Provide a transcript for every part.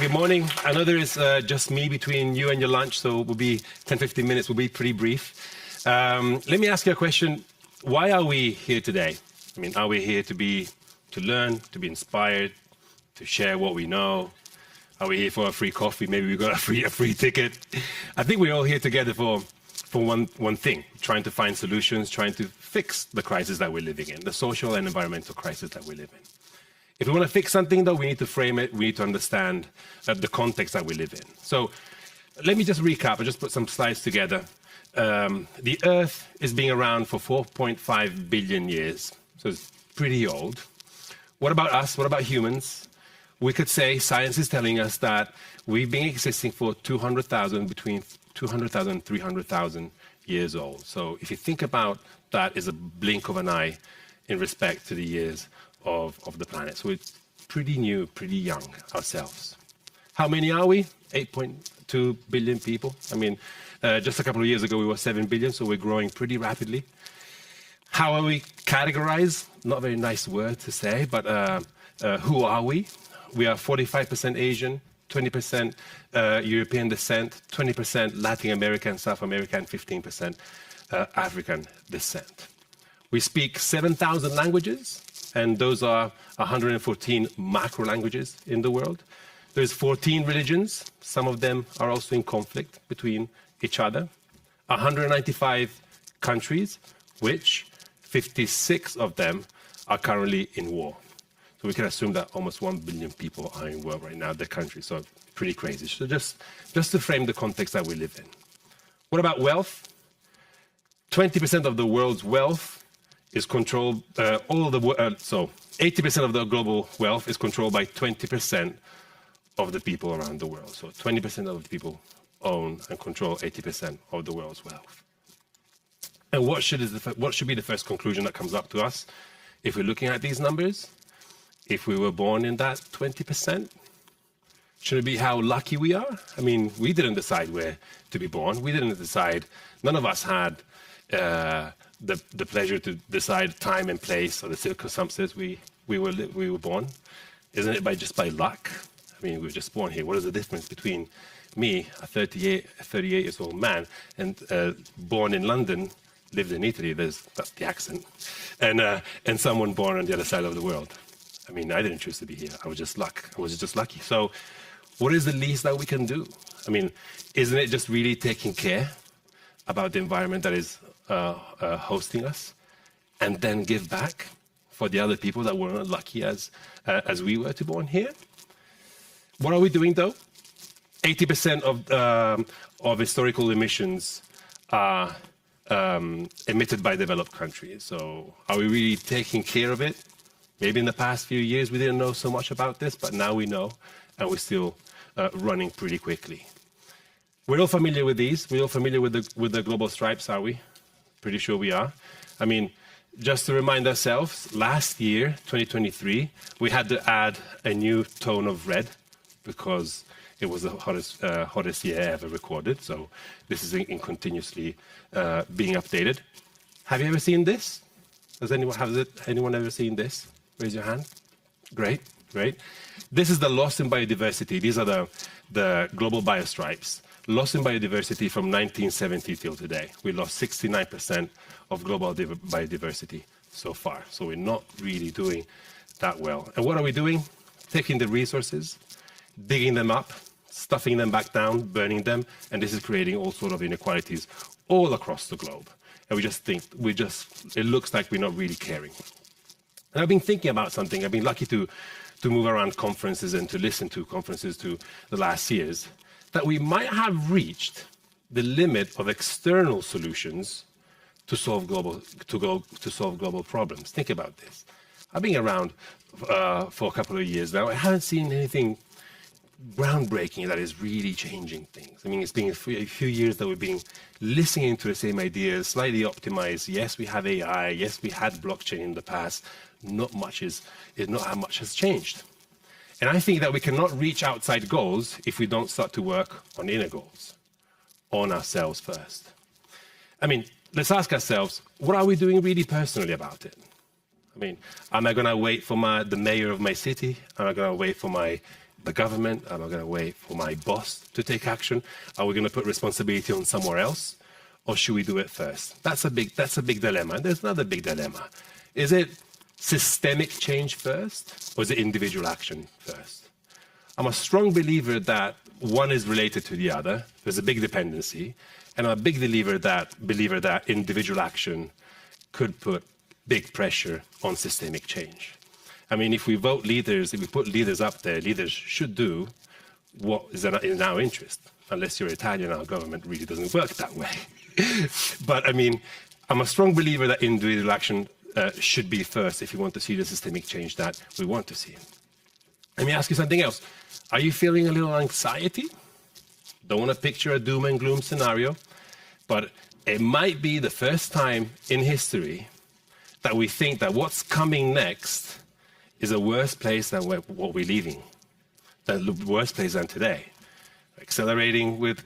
Good morning. I know there is just me between you and your lunch, so we'll be 10, 15 minutes. We'll be pretty brief. Let me ask you a question. Why are we here today? I mean, are we here to learn, to be inspired, to share what we know? Are we here for a free coffee? Maybe we got a free ticket. I think we're all here together for one thing, trying to find solutions, trying to fix the crisis that we're living in, the social and environmental crisis that we live in. If we want to fix something, though, we need to frame it. We need to understand the context that we live in. So let me just recap. I just put some slides together. The Earth is being around for 4.5 billion years, so it's pretty old. What about us? What about humans? We could say science is telling us that we've been existing for between 200,000 and 300,000 years old. So if you think about that as a blink of an eye in respect to the years of the planet. So it's pretty new, pretty young ourselves. How many are we? 8.2 billion people. I mean, just a couple of years ago, we were 7 billion, so we're growing pretty rapidly. How are we categorized? Not a very nice word to say, but who are we? We are 45% Asian, 20% European descent, 20% Latin American, South American, 15% African descent. We speak 7,000 languages, and those are 114 macro languages in the world. There's 14 religions. Some of them are also in conflict between each other. 195 countries, which 56 of them are currently in war. So we can assume that almost 1 billion people are in war right now, the country, so pretty crazy. So just to frame the context that we live in. What about wealth? 20% of the world's wealth is controlled, so 80% of the global wealth is controlled by 20% of the people around the world. So 20% of the people own and control 80% of the world's wealth. And what should be the first conclusion that comes up to us if we're looking at these numbers? If we were born in that 20%, should it be how lucky we are? I mean, we didn't decide where to be born. We didn't decide, none of us had the pleasure to decide time and place or the circumstances we were born. Isn't it just by luck? I mean, we were just born here. What is the difference between me, a 38 years old man, and born in London, lived in Italy, that's the accent, and someone born on the other side of the world? I mean, I didn't choose to be here. I was just lucky. So what is the least that we can do? I mean, isn't it just really taking care about the environment that is hosting us, and then give back for the other people that were not lucky as we were to born here? What are we doing, though? 80% of historical emissions are emitted by developed countries. So are we really taking care of it? Maybe in the past few years we didn't know so much about this, but now we know, and we're still running pretty quickly. We're all familiar with these. We're all familiar with the global stripes, are we? Pretty sure we are. I mean, just to remind ourselves, last year, 2023, we had to add a new tone of red because it was the hottest year ever recorded. So this is continuously being updated. Have you ever seen this? Has anyone ever seen this? Raise your hand. Great, great. This is the loss in biodiversity. These are the global biostripes. Loss in biodiversity from 1970 till today. We lost 69% of global biodiversity so far. So we're not really doing that well. And what are we doing? Taking the resources, digging them up, stuffing them back down, burning them, and this is creating all sorts of inequalities all across the globe. And we just think, it looks like we're not really caring. And I've been thinking about something. I've been lucky to move around conferences and to listen to conferences to the last years, that we might have reached the limit of external solutions to solve global problems. Think about this. I've been around for a couple of years now. I haven't seen anything groundbreaking that is really changing things. I mean, it's been a few years that we've been listening to the same ideas, slightly optimized. Yes, we have AI. Yes, we had blockchain in the past. Not how much has changed. And I think that we cannot reach outside goals if we don't start to work on inner goals, on ourselves first. I mean, let's ask ourselves, what are we doing really personally about it? I mean, am I going to wait for the mayor of my city? Am I going to wait for my the government? Am I going to wait for my boss to take action? Are we going to put responsibility on somewhere else? Or should we do it first? That's a big dilemma. And there's another big dilemma. Is it systemic change first, or is it individual action first? I'm a strong believer that one is related to the other. There's a big dependency. And I'm a big believer that individual action could put big pressure on systemic change. I mean, if we vote leaders, if we put leaders up there, leaders should do what is in our interest, unless you're Italian, our government really doesn't work that way. But I mean, I'm a strong believer that individual action should be first if you want to see the systemic change that we want to see. Let me ask you something else. Are you feeling a little anxiety? Don't want to picture a doom and gloom scenario, but it might be the first time in history that we think that what's coming next is a worse place than what we're leaving, a worse place than today. Accelerating with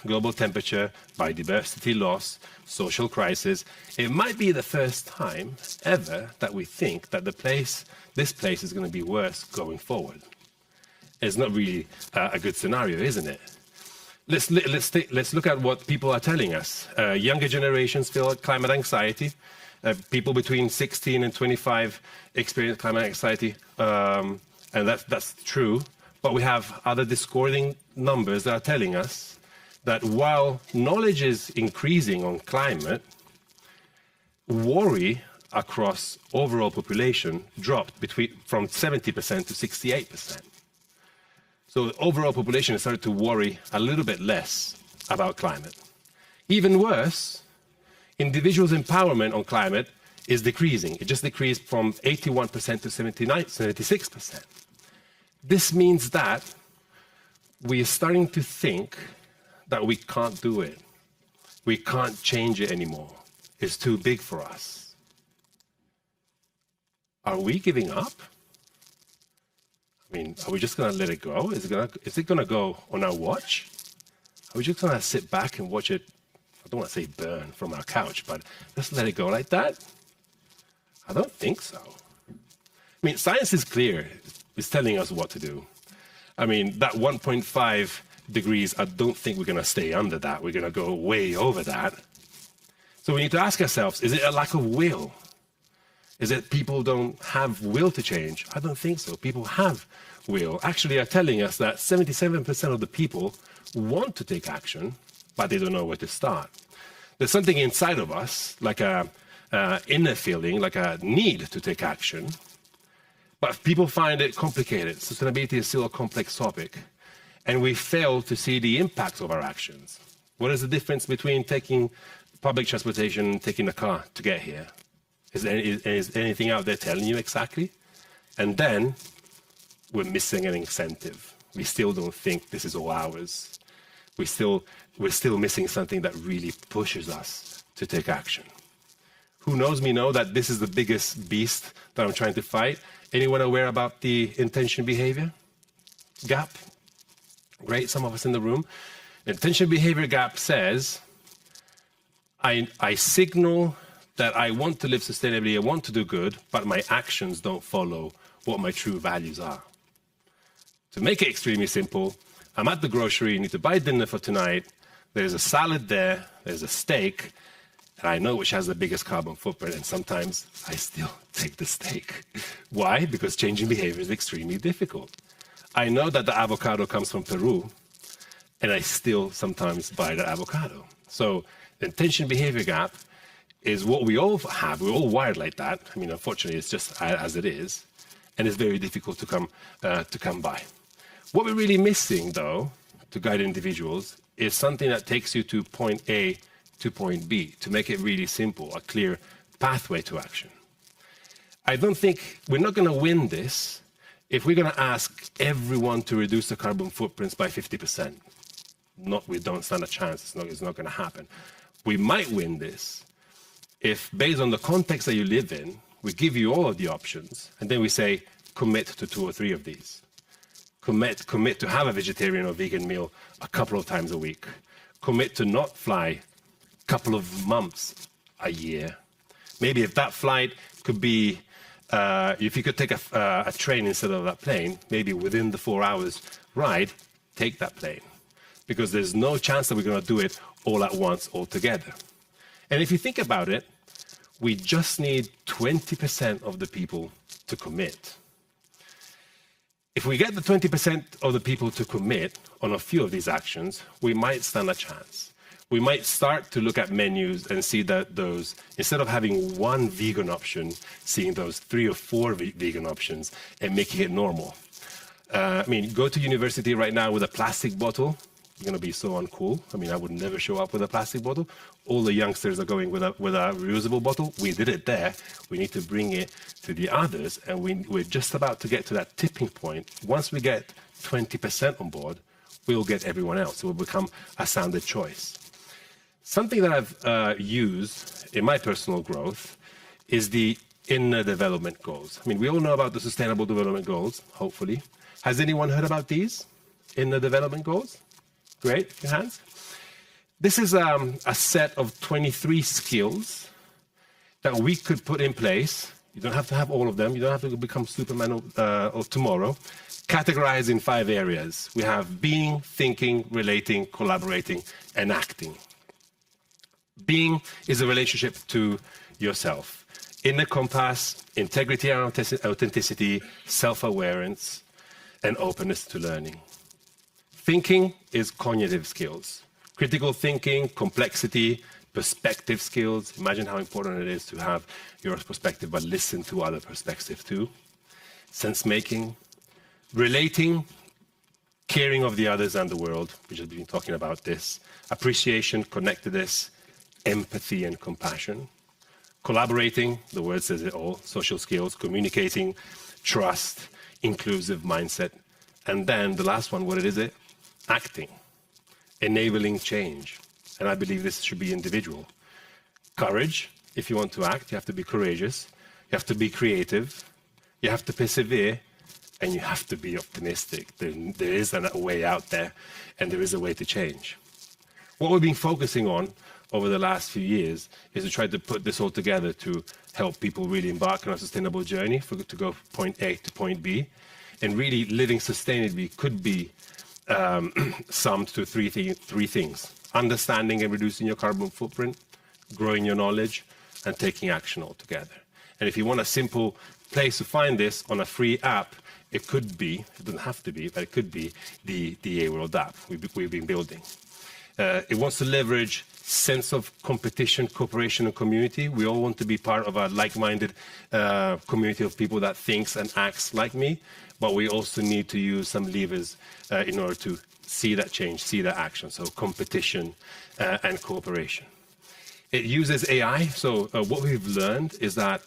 global temperature, biodiversity loss, social crisis. It might be the first time ever that we think that this place is going to be worse going forward. It's not really a good scenario, isn't it? Let's look at what people are telling us. Younger generations feel climate anxiety. People between 16 and 25 experience climate anxiety, and that's true. But we have other discording numbers that are telling us that while knowledge is increasing on climate, worry across overall population dropped from 70% to 68%. So the overall population has started to worry a little bit less about climate. Even worse, individuals' empowerment on climate is decreasing. It just decreased from 81% to 76%. This means that we are starting to think that we can't do it. We can't change it anymore. It's too big for us. Are we giving up? I mean, are we just going to let it go? Is it going to go on our watch? Are we just going to sit back and watch it, I don't want to say burn from our couch, but just let it go like that? I don't think so. I mean, science is clear. It's telling us what to do. I mean, that 1.5 degrees, I don't think we're going to stay under that. We're going to go way over that. So we need to ask ourselves, is it a lack of will? Is it people don't have will to change? I don't think so. People have will. Actually, are telling us that 77% of the people want to take action, but they don't know where to start. There's something inside of us, like a inner feeling, like a need to take action, but people find it complicated. Sustainability is still a complex topic, and we fail to see the impact of our actions. What is the difference between taking public transportation and taking a car to get here? Is anything out there telling you exactly? And then we're missing an incentive. We still don't think this is all ours. We're still missing something that really pushes us to take action. Who knows me know that this is the biggest beast that I'm trying to fight. Anyone aware about the intention behavior gap? Great, some of us in the room. Intention behavior gap says, I signal that I want to live sustainably, I want to do good, but my actions don't follow what my true values are. To make it extremely simple, I'm at the grocery, need to buy dinner for tonight, there's a salad there, there's a steak, and I know which has the biggest carbon footprint, and sometimes I still take the steak. Why? Because changing behavior is extremely difficult. I know that the avocado comes from Peru, and I still sometimes buy the avocado. So the intention behavior gap is what we all have. We're all wired like that. I mean, unfortunately, it's just as it is, and it's very difficult to come by. What we're really missing, though, to guide individuals, is something that takes you to point A to point B, to make it really simple, a clear pathway to action. I don't think we're not going to win this if we're going to ask everyone to reduce the carbon footprints by 50%. We don't stand a chance. It's not going to happen. We might win this if, based on the context that you live in, we give you all of the options, and then we say, commit to 2 or 3 of these. Commit to have a vegetarian or vegan meal a couple of times a week. Commit to not fly a couple of months a year. Maybe if that flight could be if you could take a train instead of that plane, maybe within the 4 hours ride, take that plane. Because there's no chance that we're going to do it all at once, all together. And if you think about it, we just need 20% of the people to commit. If we get the 20% of the people to commit on a few of these actions, we might stand a chance. We might start to look at menus and see that those, instead of having one vegan option, seeing those 3 or 4 vegan options and making it normal. I mean, go to university right now with a plastic bottle, you're going to be so uncool. I mean, I would never show up with a plastic bottle. All the youngsters are going with a reusable bottle. We did it there. We need to bring it to the others, and we're just about to get to that tipping point. Once we get 20% on board, we'll get everyone else. It will become a sounded choice. Something that I've used in my personal growth is the inner development goals. I mean, we all know about the Sustainable Development Goals, hopefully. Has anyone heard about these inner development goals? Great, your hands. This is a set of 23 skills that we could put in place. You don't have to have all of them. You don't have to become Superman of tomorrow. Categorized in 5 areas. We have being, thinking, relating, collaborating, and acting. Being is a relationship to yourself. Inner compass, integrity and authenticity, self-awareness, and openness to learning. Thinking is cognitive skills. Critical thinking, complexity, perspective skills. Imagine how important it is to have your perspective, but listen to other perspectives too. Sense making, relating, caring of the others and the world. We just been talking about this. Appreciation, connectedness, empathy and compassion. Collaborating, the word says it all. Social skills, communicating, trust, inclusive mindset. And then the last one, what is it? Acting, enabling change. And I believe this should be individual. Courage, if you want to act, you have to be courageous. You have to be creative. You have to persevere. And you have to be optimistic. There is a way out there, and there is a way to change. What we've been focusing on over the last few years is to try to put this all together to help people really embark on a sustainable journey to go from point A to point B. And really living sustainably could be summed to three things: understanding and reducing your carbon footprint, growing your knowledge, and taking action altogether. And if you want a simple place to find this on a free app, it could be, it doesn't have to be, but it could be the AWorld app we've been building. It wants to leverage sense of competition, cooperation, and community. We all want to be part of a like-minded community of people that thinks and acts like me, but we also need to use some levers in order to see that change, see that action. So competition and cooperation. It uses AI. So what we've learned is that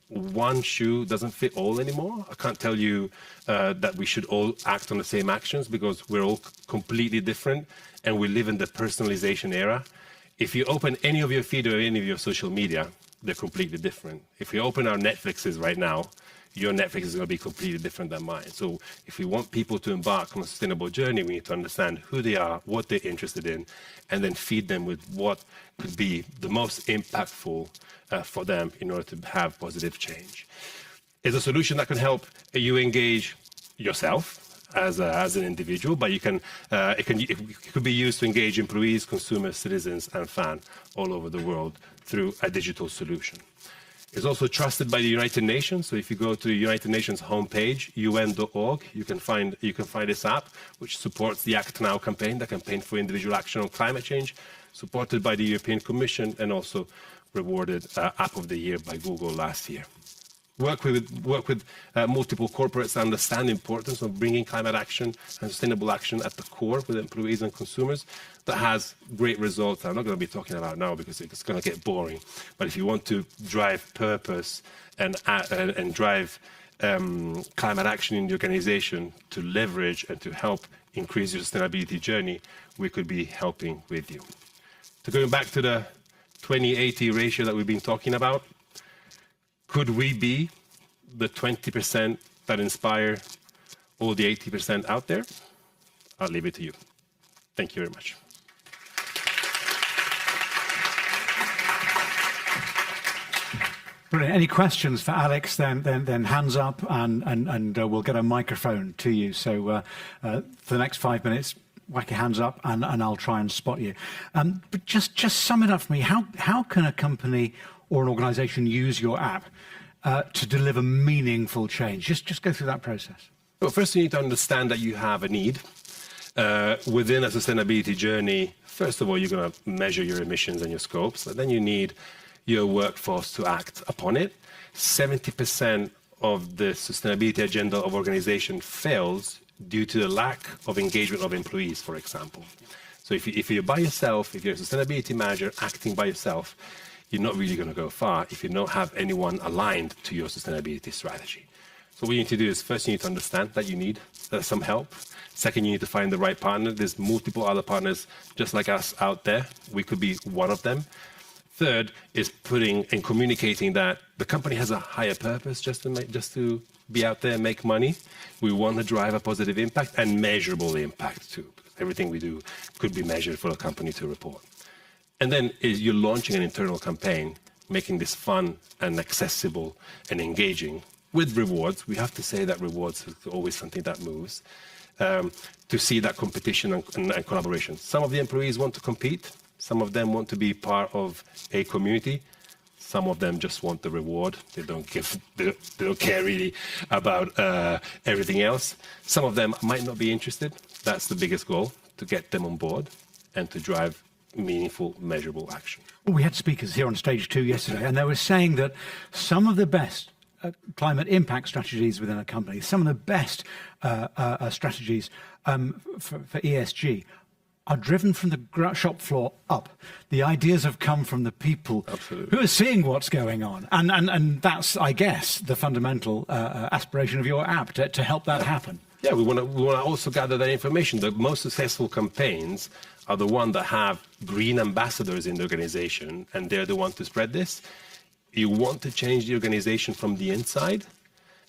one shoe doesn't fit all anymore. I can't tell you that we should all act on the same actions because we're all completely different and we live in the personalization era. If you open any of your feed or any of your social media, they're completely different. If we open our Netflixes right now, your Netflix is going to be completely different than mine. So if we want people to embark on a sustainable journey, we need to understand who they are, what they're interested in, and then feed them with what could be the most impactful for them in order to have positive change. It's a solution that can help you engage yourself as an individual, but it could be used to engage employees, consumers, citizens, and fans all over the world through a digital solution. It's also trusted by the United Nations. So if you go to the United Nations homepage, un.org, you can find this app, which supports the Act Now campaign, the campaign for individual action on climate change, supported by the European Commission, and also rewarded App of the Year by Google last year. Work with multiple corporates to understand the importance of bringing climate action and sustainable action at the core with employees and consumers. That has great results. I'm not going to be talking about now because it's going to get boring. But if you want to drive purpose and drive climate action in the organization to leverage and to help increase your sustainability journey, we could be helping with you. So going back to the 20-80 ratio that we've been talking about, could we be the 20% that inspire all the 80% out there? I'll leave it to you. Thank you very much. Brilliant. Any questions for Alex? Then hands up, and we'll get a microphone to you. So for the next 5 minutes, whack your hands up, and I'll try and spot you. But just sum it up for me. How can a company or an organisation use your app to deliver meaningful change? Just go through that process. Well, first you need to understand that you have a need. Within a sustainability journey, first of all, you're going to measure your emissions and your scopes, and then you need your workforce to act upon it. 70% of the sustainability agenda of organization fails due to the lack of engagement of employees, for example. So if you're by yourself, if you're a sustainability manager acting by yourself, you're not really going to go far if you don't have anyone aligned to your sustainability strategy. So what you need to do is first you need to understand that you need some help. Second, you need to find the right partner. There's multiple other partners just like us out there. We could be one of them. Third is putting and communicating that the company has a higher purpose just to be out there and make money. We want to drive a positive impact and measurable impact too. Everything we do could be measured for a company to report. And then you're launching an internal campaign, making this fun and accessible and engaging with rewards. We have to say that rewards is always something that moves, to see that competition and collaboration. Some of the employees want to compete. Some of them want to be part of a community. Some of them just want the reward. They don't care really about everything else. Some of them might not be interested. That's the biggest goal, to get them on board and to drive meaningful, measurable action. Well, we had speakers here on stage 2 yesterday, and they were saying that some of the best climate impact strategies within a company, some of the best strategies for ESG are driven from the shop floor up. The ideas have come from the people Absolutely. who are seeing what's going on. And that's, I guess, the fundamental aspiration of your app, to help that happen. Yeah, we want to also gather that information. The most successful campaigns are the ones that have green ambassadors in the organization, and they're the ones to spread this. You want to change the organization from the inside,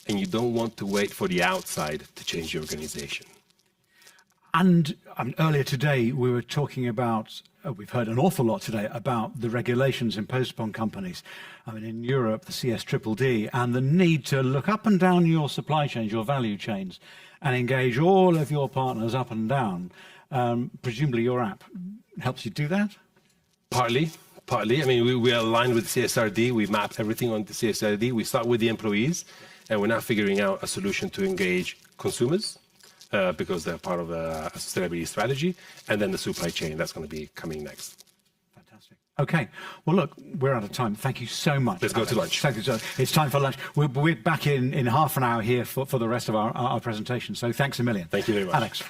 and you don't want to wait for the outside to change the organization. And earlier today, we were talking about, we've heard an awful lot today about the regulations imposed upon companies. I mean, in Europe, the CSDDD, and the need to look up and down your supply chains, your value chains, and engage all of your partners up and down. Presumably your app helps you do that? Partly. I mean, we are aligned with CSRD. We map everything on the CSRD. We start with the employees, and we're now figuring out a solution to engage consumers, because they're part of a sustainability strategy, and then the supply chain that's going to be coming next. Fantastic. Okay. Well, look, we're out of time. Thank you so much. Let's go to lunch. Thank you so much. It's time for lunch. We're back in half an hour here for the rest of our presentation. So thanks a million. Thank you very much. Alex.